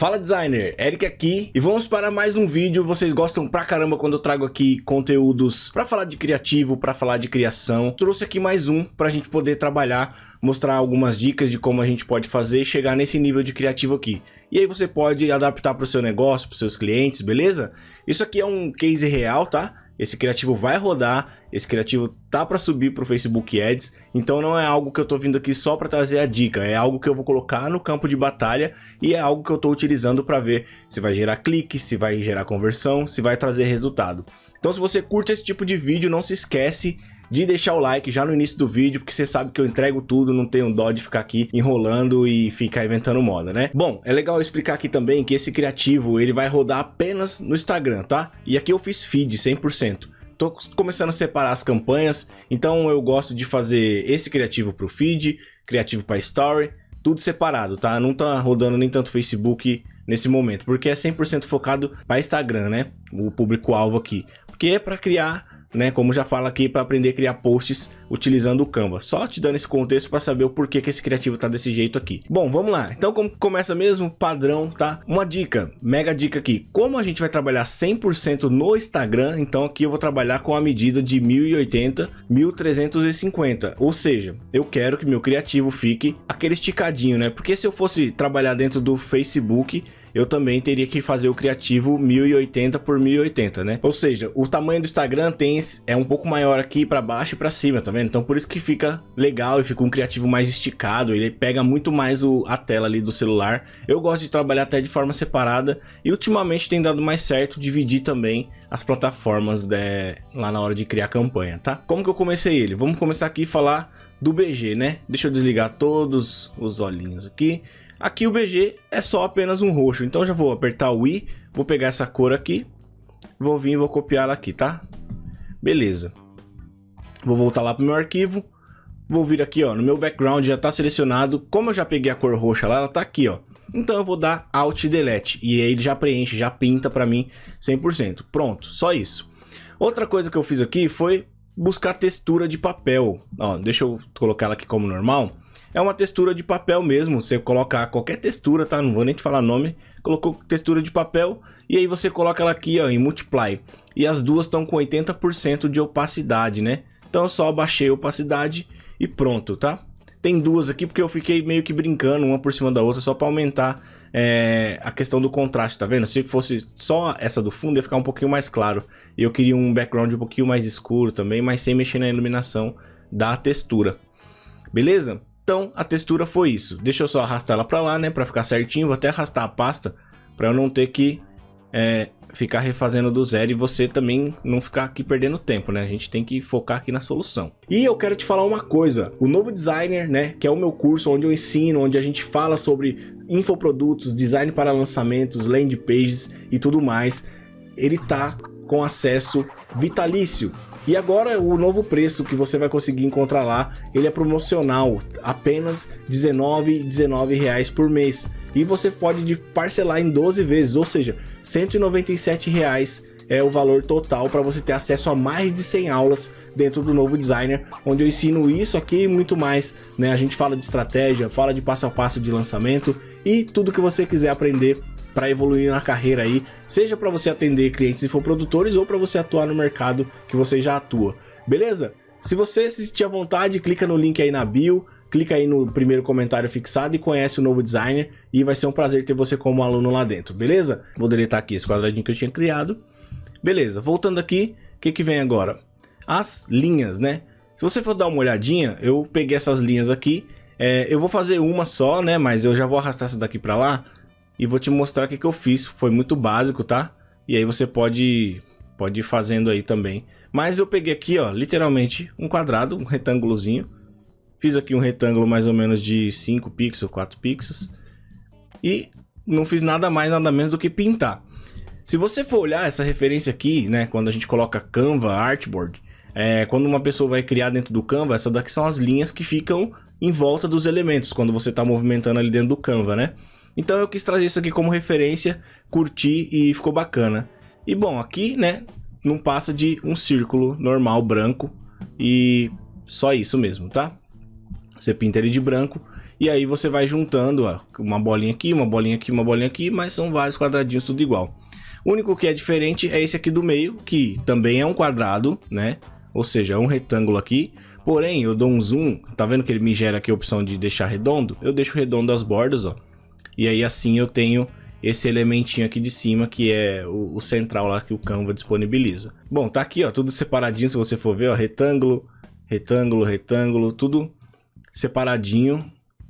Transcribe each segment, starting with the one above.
Fala designer, Eric aqui e vamos para mais um vídeo. Vocês gostam pra caramba quando eu trago aqui conteúdos pra falar de criativo, pra falar de criação. Trouxe aqui mais um pra gente poder trabalhar, mostrar algumas dicas de como a gente pode fazer e chegar nesse nível de criativo aqui. E aí você pode adaptar pro seu negócio, pros seus clientes, beleza? Isso aqui é um case real, tá? Esse criativo vai rodar, esse criativo tá para subir pro Facebook Ads, então não é algo que eu tô vindo aqui só para trazer a dica, é algo que eu vou colocar no campo de batalha e é algo que eu tô utilizando para ver se vai gerar clique, se vai gerar conversão, se vai trazer resultado. Então se você curte esse tipo de vídeo, não se esquece de deixar o like já no início do vídeo, porque você sabe que eu entrego tudo, não tenho dó de ficar aqui enrolando e ficar inventando moda, né? Bom, é legal eu explicar aqui também que esse criativo, ele vai rodar apenas no Instagram, tá? E aqui eu fiz feed 100%. Tô começando a separar as campanhas, então eu gosto de fazer esse criativo pro feed, criativo para story, tudo separado, tá? Não tá rodando nem tanto Facebook nesse momento, porque é 100% focado para Instagram, né? O público-alvo aqui. Porque é para criar, né, como já fala aqui, para aprender a criar posts utilizando o Canva. Só te dando esse contexto para saber o porquê que esse criativo tá desse jeito aqui. Bom, vamos lá. Então, como começa mesmo, padrão, tá? Uma dica, mega dica aqui. Como a gente vai trabalhar 100% no Instagram, então aqui eu vou trabalhar com a medida de 1080, 1350. Ou seja, eu quero que meu criativo fique aquele esticadinho, né? Porque se eu fosse trabalhar dentro do Facebook, eu também teria que fazer o criativo 1080 por 1080, né? Ou seja, o tamanho do Instagram é um pouco maior aqui para baixo e para cima, tá vendo? Então por isso que fica legal e fica um criativo mais esticado, ele pega muito mais a tela ali do celular. Eu gosto de trabalhar até de forma separada e ultimamente tem dado mais certo dividir também as plataformas lá na hora de criar campanha, tá? Como que eu comecei ele? Vamos começar aqui a falar do BG, né? Deixa eu desligar todos os olhinhos aqui. Aqui o BG é só apenas um roxo, então já vou apertar o I, vou pegar essa cor aqui, vou vir e vou copiar ela aqui, tá? Beleza. Vou voltar lá pro meu arquivo, vou vir aqui, ó, no meu background já tá selecionado, como eu já peguei a cor roxa lá, ela tá aqui, ó. Então eu vou dar Alt Delete e aí ele já preenche, já pinta pra mim 100%. Pronto, só isso. Outra coisa que eu fiz aqui foi buscar textura de papel. Ó, deixa eu colocar ela aqui como normal. É uma textura de papel mesmo, você coloca qualquer textura, tá? Não vou nem te falar nome. Colocou textura de papel e aí você coloca ela aqui, ó, em Multiply. E as duas estão com 80% de opacidade, né? Então eu só abaixei a opacidade e pronto, tá? Tem duas aqui porque eu fiquei meio que brincando uma por cima da outra só para aumentar a questão do contraste, tá vendo? Se fosse só essa do fundo ia ficar um pouquinho mais claro. E eu queria um background um pouquinho mais escuro também, mas sem mexer na iluminação da textura. Beleza? Então a textura foi isso. Deixa eu só arrastar ela para lá, né, para ficar certinho. Vou até arrastar a pasta para eu não ter que ficar refazendo do zero e você também não ficar aqui perdendo tempo, né? A gente tem que focar aqui na solução. E eu quero te falar uma coisa, o Novo Designer, né, que é o meu curso onde eu ensino, onde a gente fala sobre infoprodutos, design para lançamentos, landing pages e tudo mais, ele tá com acesso vitalício. E agora o novo preço que você vai conseguir encontrar lá, ele é promocional, apenas R$19,19 por mês. E você pode parcelar em 12 vezes, ou seja, R$197 é o valor total para você ter acesso a mais de 100 aulas dentro do Novo Designer, onde eu ensino isso aqui e muito mais, né? A gente fala de estratégia, fala de passo a passo de lançamento e tudo que você quiser aprender para evoluir na carreira aí, seja para você atender clientes infoprodutores ou para você atuar no mercado que você já atua, beleza? Se você se sentir à vontade, clica no link aí na bio, clica aí no primeiro comentário fixado e conhece o Novo Designer e vai ser um prazer ter você como aluno lá dentro, beleza? Vou deletar aqui esse quadradinho que eu tinha criado. Beleza, voltando aqui, o que vem agora? As linhas, né? Se você for dar uma olhadinha, eu peguei essas linhas aqui, eu vou fazer uma só, né? Mas eu já vou arrastar essa daqui para lá e vou te mostrar o que eu fiz. Foi muito básico, tá? E aí você pode ir fazendo aí também. Mas eu peguei aqui, ó, literalmente um quadrado, um retângulozinho. Fiz aqui um retângulo mais ou menos de 5 pixels, 4 pixels. E não fiz nada mais, nada menos do que pintar. Se você for olhar essa referência aqui, né, quando a gente coloca Canva, Artboard, quando uma pessoa vai criar dentro do Canva, essas daqui são as linhas que ficam em volta dos elementos, quando você está movimentando ali dentro do Canva, né? Então eu quis trazer isso aqui como referência, curti e ficou bacana. E bom, aqui, né, não passa de um círculo normal, branco, e só isso mesmo, tá? Você pinta ele de branco E aí você vai juntando, ó, uma bolinha aqui, uma bolinha aqui, uma bolinha aqui, mas são vários quadradinhos tudo igual. O único que é diferente é esse aqui do meio, que também é um quadrado, né? Ou seja, é um retângulo aqui. Porém, eu dou um zoom, tá vendo que ele me gera aqui a opção de deixar redondo? Eu deixo redondo as bordas, ó. E aí assim eu tenho esse elementinho aqui de cima, que é o central lá que o Canva disponibiliza. Bom, tá aqui, ó, tudo separadinho, se você for ver, ó, retângulo, retângulo, retângulo, tudo separadinho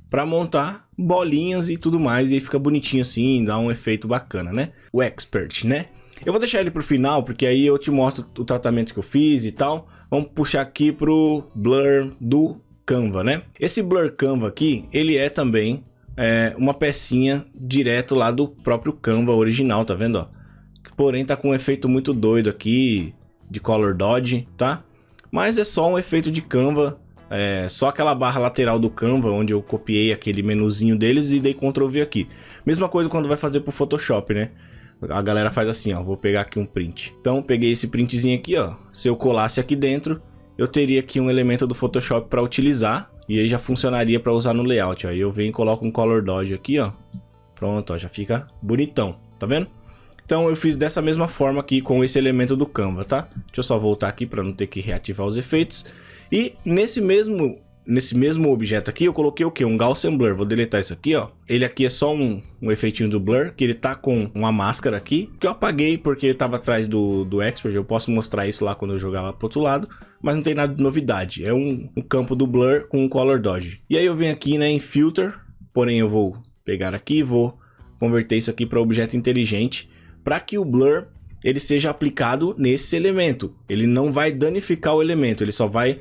para montar bolinhas e tudo mais, e aí fica bonitinho assim, dá um efeito bacana, né? O Expert, né? Eu vou deixar ele pro final, porque aí eu te mostro o tratamento que eu fiz e tal. Vamos puxar aqui pro Blur do Canva, né? Esse Blur Canva aqui, ele é também uma pecinha direto lá do próprio Canva original, tá vendo, ó? Porém tá com um efeito muito doido aqui, de Color Dodge, tá? Mas é só um efeito de Canva, só aquela barra lateral do Canva, onde eu copiei aquele menuzinho deles e dei Ctrl V aqui. Mesma coisa quando vai fazer pro Photoshop, né? A galera faz assim, ó, vou pegar aqui um print. Então, peguei esse printzinho aqui, ó. Se eu colasse aqui dentro, eu teria aqui um elemento do Photoshop para utilizar. E aí já funcionaria para usar no layout, ó. Aí eu venho e coloco um Color Dodge aqui, ó. Pronto, ó, já fica bonitão, tá vendo? Então eu fiz dessa mesma forma aqui com esse elemento do Canva, tá? Deixa eu só voltar aqui para não ter que reativar os efeitos. E nesse mesmo objeto aqui, eu coloquei o que? Um Gaussian Blur. Vou deletar isso aqui, ó. Ele aqui é só um efeitinho do Blur, que ele tá com uma máscara aqui, que eu apaguei porque estava atrás do Expert. Eu posso mostrar isso lá quando eu jogar lá pro outro lado, mas não tem nada de novidade. É um campo do Blur com um Color Dodge. E aí eu venho aqui, né, em Filter, porém eu vou pegar aqui e vou converter isso aqui para objeto inteligente, para que o Blur ele seja aplicado nesse elemento. Ele não vai danificar o elemento, ele só vai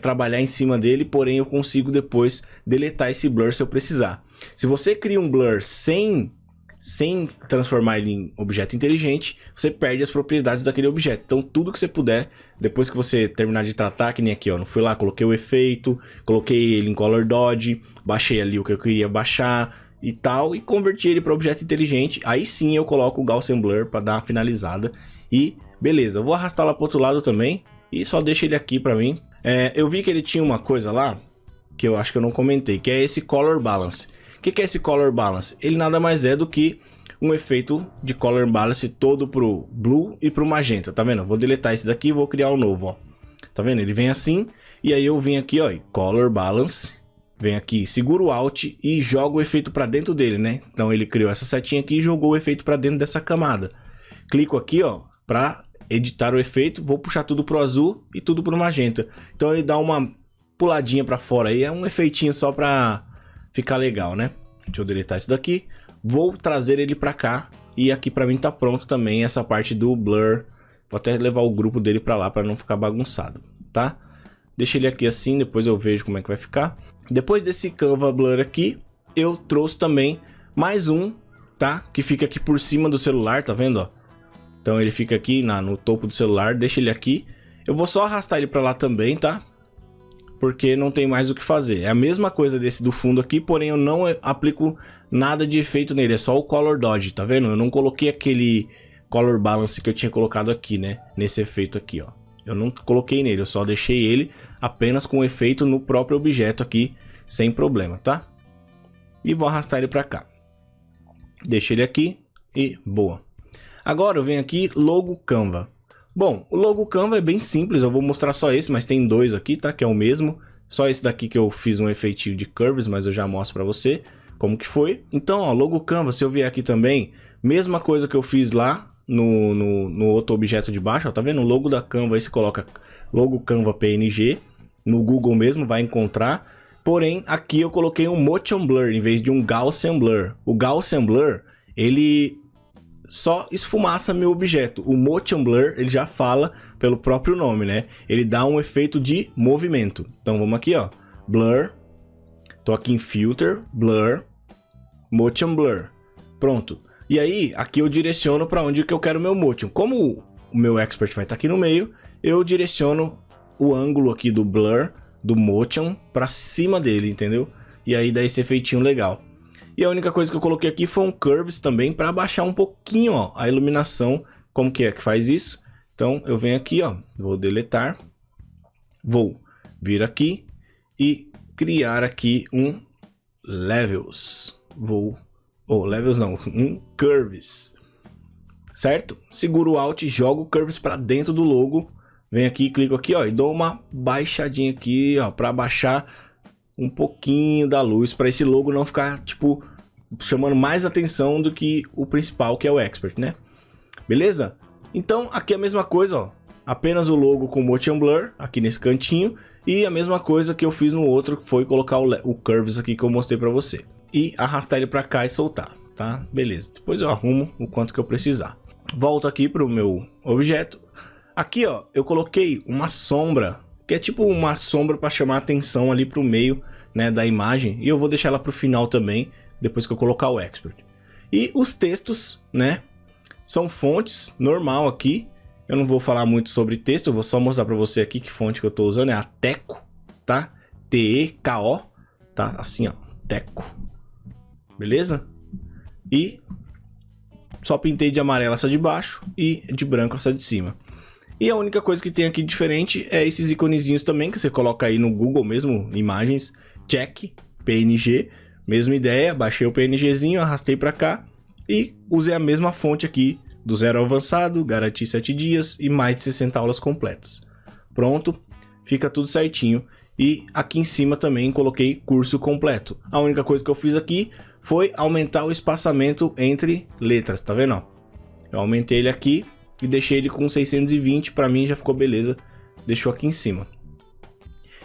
trabalhar em cima dele, porém eu consigo depois deletar esse blur se eu precisar. Se você cria um blur sem transformar ele em objeto inteligente, você perde as propriedades daquele objeto. Então tudo que você puder, depois que você terminar de tratar, que nem aqui, ó, não fui lá, coloquei o efeito, coloquei ele em Color Dodge, baixei ali o que eu queria baixar e tal, e converti ele para objeto inteligente. Aí sim eu coloco o Gaussian Blur para dar uma finalizada e beleza. Eu vou arrastar lá para outro lado também e só deixo ele aqui para mim. Eu vi que ele tinha uma coisa lá que eu acho que eu não comentei, que é esse Color Balance. O que é esse Color Balance? Ele nada mais é do que um efeito de Color Balance todo pro Blue e pro Magenta, tá vendo? Eu vou deletar esse daqui e vou criar um novo, ó. Tá vendo? Ele vem assim, e aí eu venho aqui, ó, Color Balance. Vem aqui, seguro o Alt e jogo o efeito para dentro dele, né? Então ele criou essa setinha aqui e jogou o efeito para dentro dessa camada. Clico aqui, ó, para editar o efeito, vou puxar tudo pro azul e tudo pro magenta. Então ele dá uma puladinha para fora aí, é um efeitinho só para ficar legal, né? Deixa eu deletar isso daqui. Vou trazer ele para cá e aqui para mim tá pronto também essa parte do blur. Vou até levar o grupo dele para lá para não ficar bagunçado, tá? Deixa ele aqui assim, depois eu vejo como é que vai ficar. Depois desse Canva Blur aqui, eu trouxe também mais um, tá? Que fica aqui por cima do celular, tá vendo, ó? Então ele fica aqui no topo do celular, deixa ele aqui. Eu vou só arrastar ele pra lá também, tá? Porque não tem mais o que fazer. É a mesma coisa desse do fundo aqui, porém eu não aplico nada de efeito nele. É só o Color Dodge, tá vendo? Eu não coloquei aquele Color Balance que eu tinha colocado aqui, né? Nesse efeito aqui, ó. Eu não coloquei nele, eu só deixei ele apenas com efeito no próprio objeto aqui, sem problema, tá? E vou arrastar ele para cá. Deixa ele aqui e boa. Agora eu venho aqui, logo Canva. Bom, o logo Canva é bem simples, eu vou mostrar só esse, mas tem dois aqui, tá? Que é o mesmo. Só esse daqui que eu fiz um efeitinho de curves, mas eu já mostro para você como que foi. Então, ó, logo Canva, se eu vier aqui também, mesma coisa que eu fiz lá no outro objeto de baixo, ó, tá vendo? O logo da Canva, aí você coloca logo Canva PNG, no Google mesmo vai encontrar. Porém, aqui eu coloquei um Motion Blur em vez de um Gaussian Blur. O Gaussian Blur, ele só esfumaça meu objeto. O Motion Blur, ele já fala pelo próprio nome, né? Ele dá um efeito de movimento. Então vamos aqui, ó, Blur, tô aqui em Filter, Blur, Motion Blur, pronto. E aí, aqui eu direciono para onde que eu quero o meu motion. Como o meu expert vai estar aqui no meio, eu direciono o ângulo aqui do blur, do motion, para cima dele, entendeu? E aí dá esse efeitinho legal. E a única coisa que eu coloquei aqui foi um curves também, para baixar um pouquinho, ó, a iluminação. Como que é que faz isso? Então eu venho aqui, ó, vou deletar, vou vir aqui e criar aqui um Levels. Levels não, Curves. Certo? Seguro o Alt e jogo o Curves para dentro do logo. Venho aqui, clico aqui, ó, e dou uma baixadinha aqui, ó, para baixar um pouquinho da luz, para esse logo não ficar, tipo, chamando mais atenção do que o principal, que é o Expert, né? Beleza? Então, aqui é a mesma coisa, ó, apenas o logo com Motion Blur, aqui nesse cantinho, e a mesma coisa que eu fiz no outro, que foi colocar o Curves aqui que eu mostrei para você. E arrastar ele para cá e soltar, tá? Beleza, depois eu arrumo o quanto que eu precisar. Volto aqui para o meu objeto. Aqui, ó, eu coloquei uma sombra, que é tipo uma sombra para chamar a atenção ali para o meio, né, da imagem. E eu vou deixar ela para o final também, depois que eu colocar o Expert. E os textos, né, são fontes normal aqui. Eu não vou falar muito sobre texto, eu vou só mostrar para você aqui que fonte que eu estou usando. É a Teco, tá? T-E-K-O, tá? Assim, ó, Teco. Beleza? E só pintei de amarelo essa de baixo e de branco essa de cima. E a única coisa que tem aqui diferente é esses iconezinhos também, que você coloca aí no Google mesmo, imagens, check, PNG, mesma ideia, baixei o PNGzinho, arrastei para cá e usei a mesma fonte aqui, do 0 ao avançado, garanti 7 dias e mais de 60 aulas completas. Pronto, fica tudo certinho. E aqui em cima também coloquei curso completo. A única coisa que eu fiz aqui foi aumentar o espaçamento entre letras, tá vendo? Eu aumentei ele aqui e deixei ele com 620, para mim já ficou beleza, deixou aqui em cima.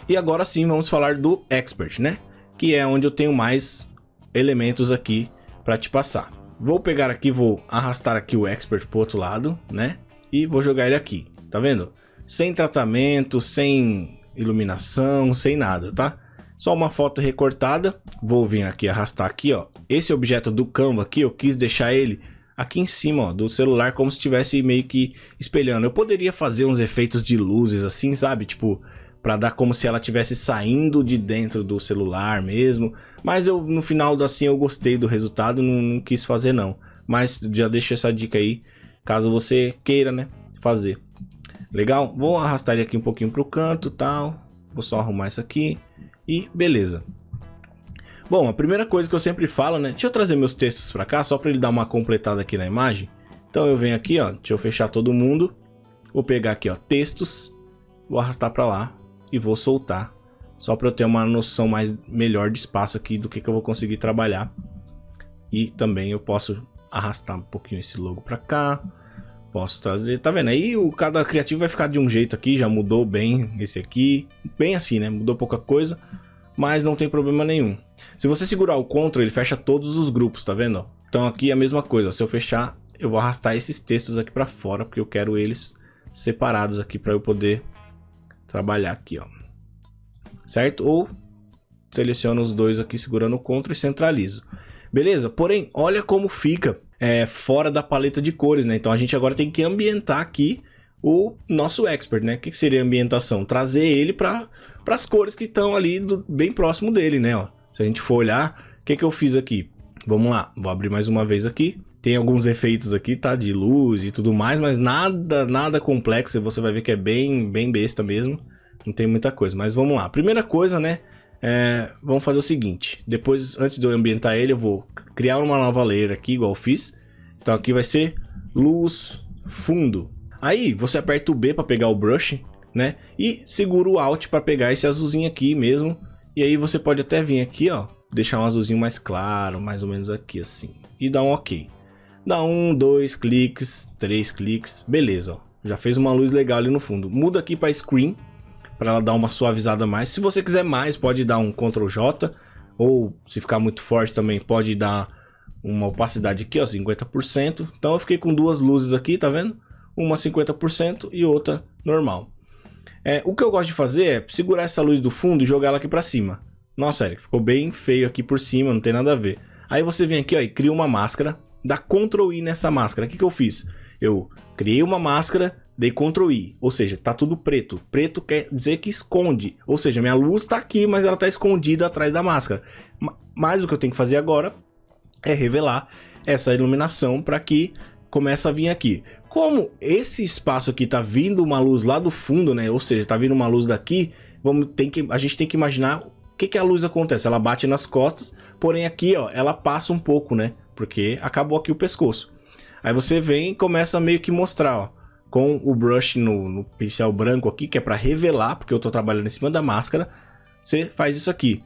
E agora sim vamos falar do Expert, né? Que é onde eu tenho mais elementos aqui para te passar. Vou pegar aqui, vou arrastar aqui o Expert pro outro lado, né? E vou jogar ele aqui, tá vendo? Sem tratamento, sem iluminação, sem nada, tá? Só uma foto recortada. Vou vir aqui, arrastar aqui, ó. Esse objeto do Canva aqui, eu quis deixar ele aqui em cima, ó, do celular, como se estivesse meio que espelhando. Eu poderia fazer uns efeitos de luzes assim, sabe? Tipo, para dar como se ela estivesse saindo de dentro do celular mesmo. Mas eu, no final, assim, eu gostei do resultado, não quis fazer não. Mas já deixo essa dica aí, caso você queira, né, fazer. Legal? Vou arrastar ele aqui um pouquinho pro canto, tal. Vou só arrumar isso aqui e beleza. Bom, a primeira coisa que eu sempre falo, né? Deixa eu trazer meus textos para cá, só para ele dar uma completada aqui na imagem. Então eu venho aqui, ó, deixa eu fechar todo mundo. Vou pegar aqui, ó, textos, vou arrastar para lá e vou soltar, só para eu ter uma noção melhor de espaço aqui do que eu vou conseguir trabalhar. E também eu posso arrastar um pouquinho esse logo para cá. Posso trazer, tá vendo? Aí cada criativo vai ficar de um jeito aqui, já mudou bem esse aqui, bem assim, né? Mudou pouca coisa, mas não tem problema nenhum. Se você segurar o Ctrl, ele fecha todos os grupos, tá vendo? Então aqui é a mesma coisa, se eu fechar, eu vou arrastar esses textos aqui para fora, porque eu quero eles separados aqui para eu poder trabalhar aqui, ó. Certo? Ou seleciono os dois aqui segurando o Ctrl e centralizo. Beleza? Porém, olha como fica fora da paleta de cores, né? Então a gente agora tem que ambientar aqui o nosso Expert, né? O que seria ambientação? Trazer ele para as cores que estão ali bem próximo dele, né? Ó, se a gente for olhar, o que eu fiz aqui? Vamos lá, vou abrir mais uma vez aqui. Tem alguns efeitos aqui, tá? De luz e tudo mais, mas nada complexo. Você vai ver que é bem besta mesmo. Não tem muita coisa, mas vamos lá. Primeira coisa, né? Vamos fazer o seguinte. Depois, antes de eu ambientar ele, eu vou criar uma nova layer aqui, igual eu fiz. Então aqui vai ser luz fundo. Aí você aperta o B para pegar o brush, né? E segura o Alt para pegar esse azulzinho aqui mesmo. E aí você pode até vir aqui, ó, deixar um azulzinho mais claro, mais ou menos aqui assim. E dar um OK. Dá 1, 2 cliques, 3 cliques, beleza, ó. Já fez uma luz legal ali no fundo. Muda aqui para Screen, para ela dar uma suavizada mais. Se você quiser mais, pode dar um Ctrl J. Ou se ficar muito forte também, pode dar uma opacidade aqui, ó, 50%. Então eu fiquei com duas luzes aqui, tá vendo? Uma 50% e outra normal. O que eu gosto de fazer é segurar essa luz do fundo e jogar ela aqui para cima. Nossa, Eric, ficou bem feio aqui por cima, não tem nada a ver. Aí você vem aqui, ó, e cria uma máscara. Dá Ctrl I nessa máscara. O que eu fiz? Eu criei uma máscara, dei Ctrl I, ou seja, tá tudo preto. Preto quer dizer que esconde, ou seja, minha luz tá aqui, mas ela tá escondida atrás da máscara. Mas o que eu tenho que fazer agora é revelar essa iluminação para que comece a vir aqui. Como esse espaço aqui tá vindo uma luz lá do fundo, né? Ou seja, tá vindo uma luz daqui, a gente tem que imaginar que a luz acontece? Ela bate nas costas, porém aqui, ó, ela passa um pouco, né? Porque acabou aqui o pescoço. Aí você vem e começa a meio que mostrar, ó, com o brush no pincel branco aqui, que é para revelar, porque eu tô trabalhando em cima da máscara, você faz isso aqui.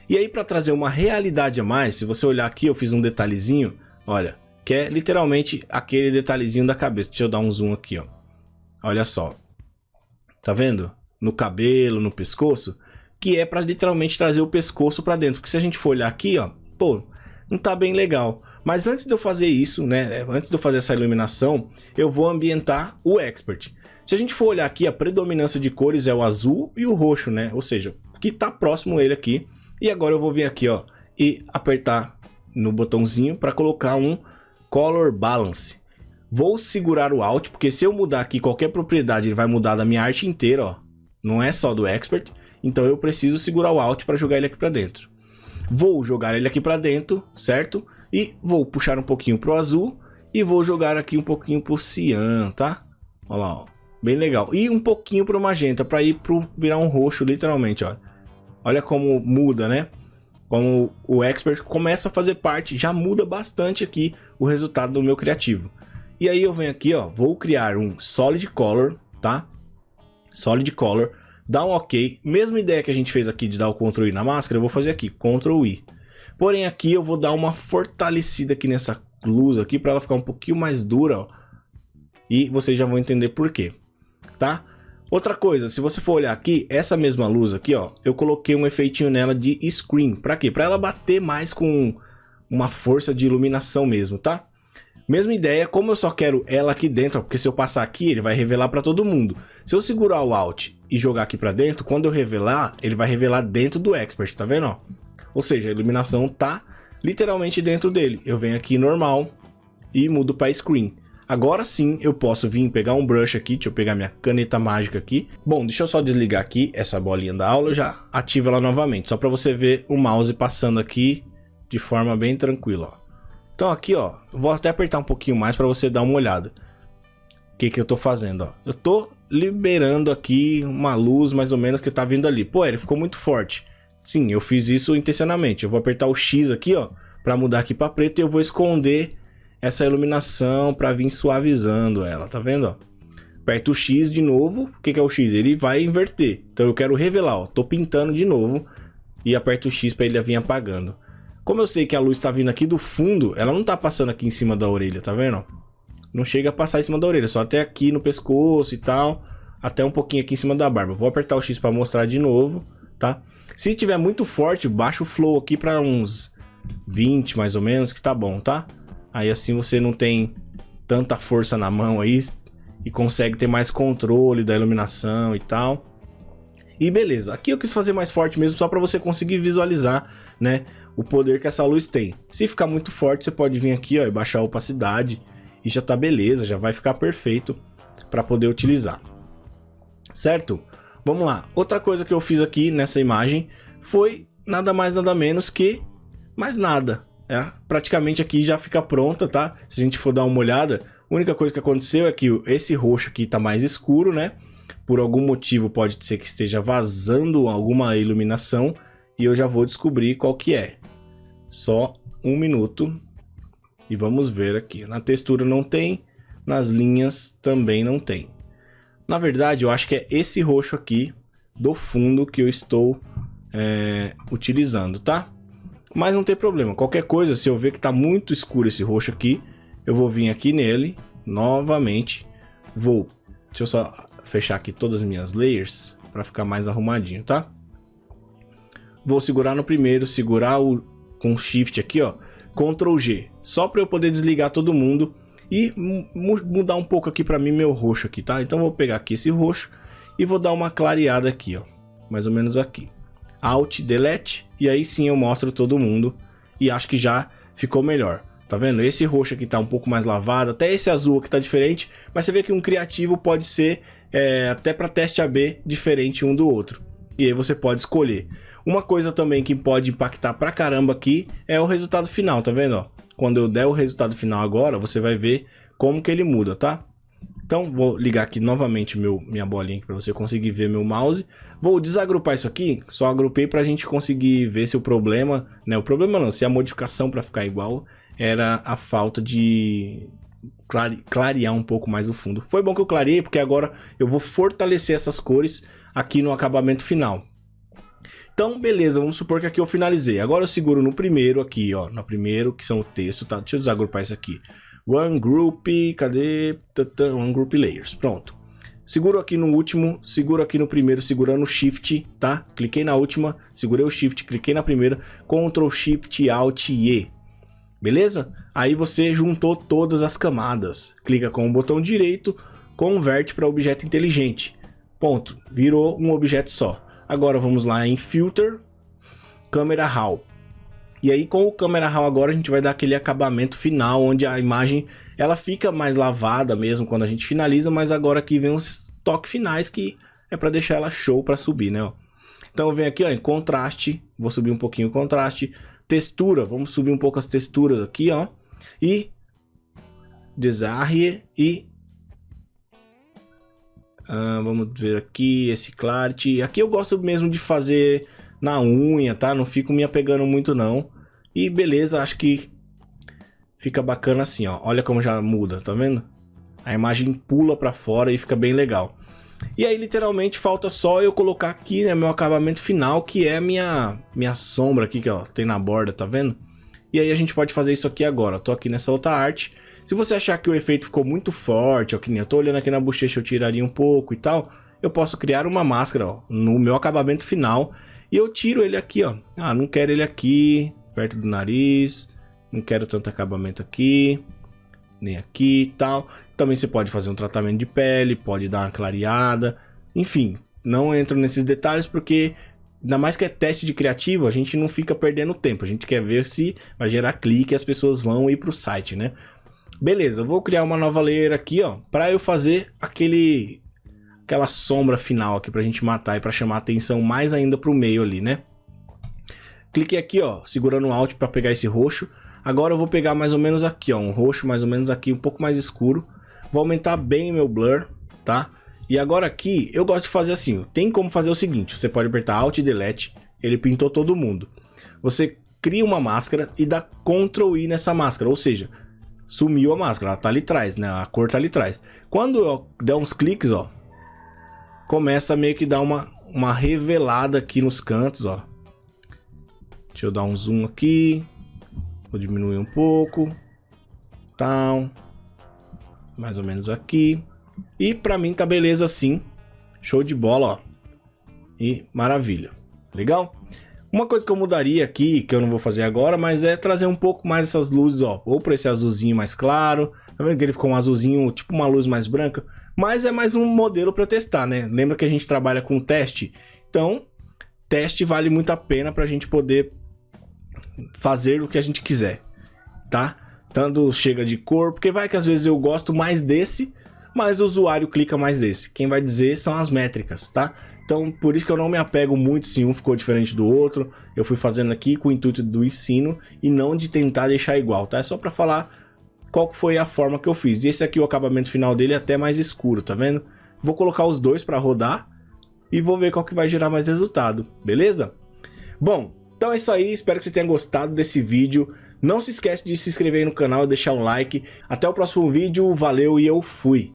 E aí, para trazer uma realidade a mais, se você olhar aqui, eu fiz um detalhezinho, olha, que é literalmente aquele detalhezinho da cabeça. Deixa eu dar um zoom aqui, ó. Olha só. Tá vendo? No cabelo, no pescoço, que é para literalmente trazer o pescoço para dentro. Porque se a gente for olhar aqui, ó, pô, não tá bem legal. Mas antes de eu fazer isso, né, antes de eu fazer essa iluminação, eu vou ambientar o Expert. Se a gente for olhar aqui, a predominância de cores é o azul e o roxo, né? Ou seja, que tá próximo ele aqui. E agora eu vou vir aqui, ó, e apertar no botãozinho para colocar um Color Balance. Vou segurar o Alt, porque se eu mudar aqui qualquer propriedade, ele vai mudar da minha arte inteira, ó. Não é só do Expert. Então eu preciso segurar o Alt para jogar ele aqui para dentro. Vou jogar ele aqui para dentro, certo? E vou puxar um pouquinho pro azul e vou jogar aqui um pouquinho pro cian, tá? Olha lá, ó. Bem legal. E um pouquinho pro magenta, para ir pro virar um roxo, literalmente, ó. Olha como muda, né? Como o Expert começa a fazer parte, já muda bastante aqui o resultado do meu criativo. E aí eu venho aqui, ó, vou criar um Solid Color, tá? Solid Color, dá um OK. Mesma ideia que a gente fez aqui de dar o Ctrl I na máscara, eu vou fazer aqui, Ctrl I. Porém aqui eu vou dar uma fortalecida aqui nessa luz aqui, para ela ficar um pouquinho mais dura, ó. E vocês já vão entender por quê, tá? Outra coisa, se você for olhar aqui, essa mesma luz aqui, ó, eu coloquei um efeitinho nela de screen. Pra quê? Pra ela bater mais com uma força de iluminação mesmo, tá? Mesma ideia, como eu só quero ela aqui dentro, ó, porque se eu passar aqui, ele vai revelar pra todo mundo. Se eu segurar o Alt e jogar aqui pra dentro, quando eu revelar, ele vai revelar dentro do Expert, tá vendo, ó? Ou seja, a iluminação tá literalmente dentro dele. Eu venho aqui normal e mudo para screen. Agora sim eu posso vir pegar um brush aqui, deixa eu pegar minha caneta mágica aqui. Bom, deixa eu só desligar aqui essa bolinha da aula, eu já ativo ela novamente, só para você ver o mouse passando aqui de forma bem tranquila, ó. Então aqui, ó, vou até apertar um pouquinho mais para você dar uma olhada. O que eu tô fazendo, ó? Eu tô liberando aqui uma luz mais ou menos que tá vindo ali. Pô, ele ficou muito forte. Sim, eu fiz isso intencionalmente. Eu vou apertar o X aqui, ó, para mudar aqui para preto, e eu vou esconder essa iluminação para vir suavizando ela, tá vendo, ó? Aperto o X de novo. O que é o X? Ele vai inverter. Então eu quero revelar, ó, tô pintando de novo e aperto o X para ele vir apagando. Como eu sei que a luz tá vindo aqui do fundo, ela não tá passando aqui em cima da orelha, tá vendo? Não chega a passar em cima da orelha, só até aqui no pescoço e tal, até um pouquinho aqui em cima da barba. Vou apertar o X para mostrar de novo, tá? Se tiver muito forte, baixa o flow aqui para uns 20 mais ou menos, que tá bom, tá? Aí assim você não tem tanta força na mão aí e consegue ter mais controle da iluminação e tal. E beleza, aqui eu quis fazer mais forte mesmo, só para você conseguir visualizar, né, o poder que essa luz tem. Se ficar muito forte, você pode vir aqui, ó, e baixar a opacidade e já tá beleza, já vai ficar perfeito para poder utilizar. Certo? Vamos lá, outra coisa que eu fiz aqui nessa imagem foi nada mais nada menos que mais nada. Praticamente aqui já fica pronta, tá? Se a gente for dar uma olhada, a única coisa que aconteceu é que esse roxo aqui tá mais escuro, né? Por algum motivo pode ser que esteja vazando alguma iluminação e eu já vou descobrir qual que é. Só um minuto e vamos ver aqui. Na textura não tem, nas linhas também não tem. Na verdade, eu acho que é esse roxo aqui do fundo que eu estou utilizando, tá? Mas não tem problema. Qualquer coisa, se eu ver que tá muito escuro esse roxo aqui, eu vou vir aqui nele, novamente. Deixa eu só fechar aqui todas as minhas layers para ficar mais arrumadinho, tá? Vou segurar no primeiro, segurar com Shift aqui, ó, Ctrl G. Só para eu poder desligar todo mundo. E mudar um pouco aqui para mim meu roxo aqui, tá? Então vou pegar aqui esse roxo e vou dar uma clareada aqui, ó. Mais ou menos aqui. Alt, Delete, e aí sim eu mostro todo mundo. E acho que já ficou melhor. Tá vendo? Esse roxo aqui tá um pouco mais lavado, até esse azul aqui tá diferente. Mas você vê que um criativo pode ser até para teste AB diferente um do outro. E aí você pode escolher. Uma coisa também que pode impactar pra caramba aqui é o resultado final, tá vendo? Ó? Quando eu der o resultado final agora, você vai ver como que ele muda, tá? Então vou ligar aqui novamente minha bolinha para você conseguir ver meu mouse. Vou desagrupar isso aqui, só agrupei para a gente conseguir ver se o problema, né, o problema não, se a modificação para ficar igual era a falta de clarear um pouco mais o fundo. Foi bom que eu clareei, porque agora eu vou fortalecer essas cores aqui no acabamento final. Então, beleza, vamos supor que aqui eu finalizei. Agora eu seguro no primeiro aqui, ó, no primeiro, que são o texto, tá? Deixa eu desagrupar isso aqui. One Group, cadê? One Group Layers, pronto. Seguro aqui no último, seguro aqui no primeiro, segurando o Shift, tá? Cliquei na última, segurei o Shift, cliquei na primeira, Ctrl Shift Alt E. Beleza? Aí você juntou todas as camadas. Clica com o botão direito, converte para objeto inteligente. Ponto, virou um objeto só. Agora vamos lá em Filter, Camera Raw. E aí com o Camera Raw agora a gente vai dar aquele acabamento final, onde a imagem ela fica mais lavada mesmo quando a gente finaliza, mas agora aqui vem os toques finais que é para deixar ela show para subir, né? Ó. Então eu venho aqui ó, em contraste, vou subir um pouquinho o contraste, textura, vamos subir um pouco as texturas aqui, ó, e Desarre e vamos ver aqui esse clarity. Aqui eu gosto mesmo de fazer na unha, tá? Não fico me apegando muito não. E beleza, acho que fica bacana assim, ó. Olha como já muda, tá vendo? A imagem pula pra fora e fica bem legal. E aí literalmente falta só eu colocar aqui, né, meu acabamento final, que é minha sombra aqui, que ó, tem na borda, tá vendo? E aí a gente pode fazer isso aqui agora. Eu tô aqui nessa outra arte. Se você achar que o efeito ficou muito forte, ó, que nem eu tô olhando aqui na bochecha, eu tiraria um pouco e tal, eu posso criar uma máscara, ó, no meu acabamento final. E eu tiro ele aqui, ó. Ah, não quero ele aqui, perto do nariz. Não quero tanto acabamento aqui, nem aqui e tal. Também você pode fazer um tratamento de pele, pode dar uma clareada. Enfim, não entro nesses detalhes porque, ainda mais que é teste de criativo, a gente não fica perdendo tempo. A gente quer ver se vai gerar clique e as pessoas vão ir pro site, né? Beleza, eu vou criar uma nova layer aqui, ó, para eu fazer aquela sombra final aqui pra gente matar e pra chamar a atenção mais ainda pro meio ali, né? Cliquei aqui, ó, segurando o Alt para pegar esse roxo. Agora eu vou pegar mais ou menos aqui, ó, um roxo mais ou menos aqui, um pouco mais escuro. Vou aumentar bem o meu blur, tá? E agora aqui, eu gosto de fazer assim, tem como fazer o seguinte, você pode apertar Alt e Delete, ele pintou todo mundo. Você cria uma máscara e dá Ctrl I nessa máscara, ou seja, sumiu a máscara, ela tá ali atrás, né? A cor tá ali atrás. Quando eu der uns cliques, ó, começa a meio que dar uma revelada aqui nos cantos, ó. Deixa eu dar um zoom aqui. Vou diminuir um pouco. Tal. Mais ou menos aqui. E pra mim tá beleza assim. Show de bola, ó. E maravilha. Legal? Uma coisa que eu mudaria aqui, que eu não vou fazer agora, mas é trazer um pouco mais essas luzes, ó. Ou pra esse azulzinho mais claro. Tá vendo que ele ficou um azulzinho, tipo uma luz mais branca? Mas é mais um modelo para testar, né? Lembra que a gente trabalha com teste? Então, teste vale muito a pena para a gente poder fazer o que a gente quiser, tá? Tanto chega de cor, porque vai que às vezes eu gosto mais desse, mas o usuário clica mais desse. Quem vai dizer são as métricas, tá? Então, por isso que eu não me apego muito se um ficou diferente do outro. Eu fui fazendo aqui com o intuito do ensino e não de tentar deixar igual, tá? É só para falar qual foi a forma que eu fiz. E esse aqui, o acabamento final dele é até mais escuro, tá vendo? Vou colocar os dois para rodar e vou ver qual que vai gerar mais resultado, beleza? Bom, então é isso aí, espero que você tenha gostado desse vídeo. Não se esquece de se inscrever aí no canal e deixar um like. Até o próximo vídeo, valeu e eu fui!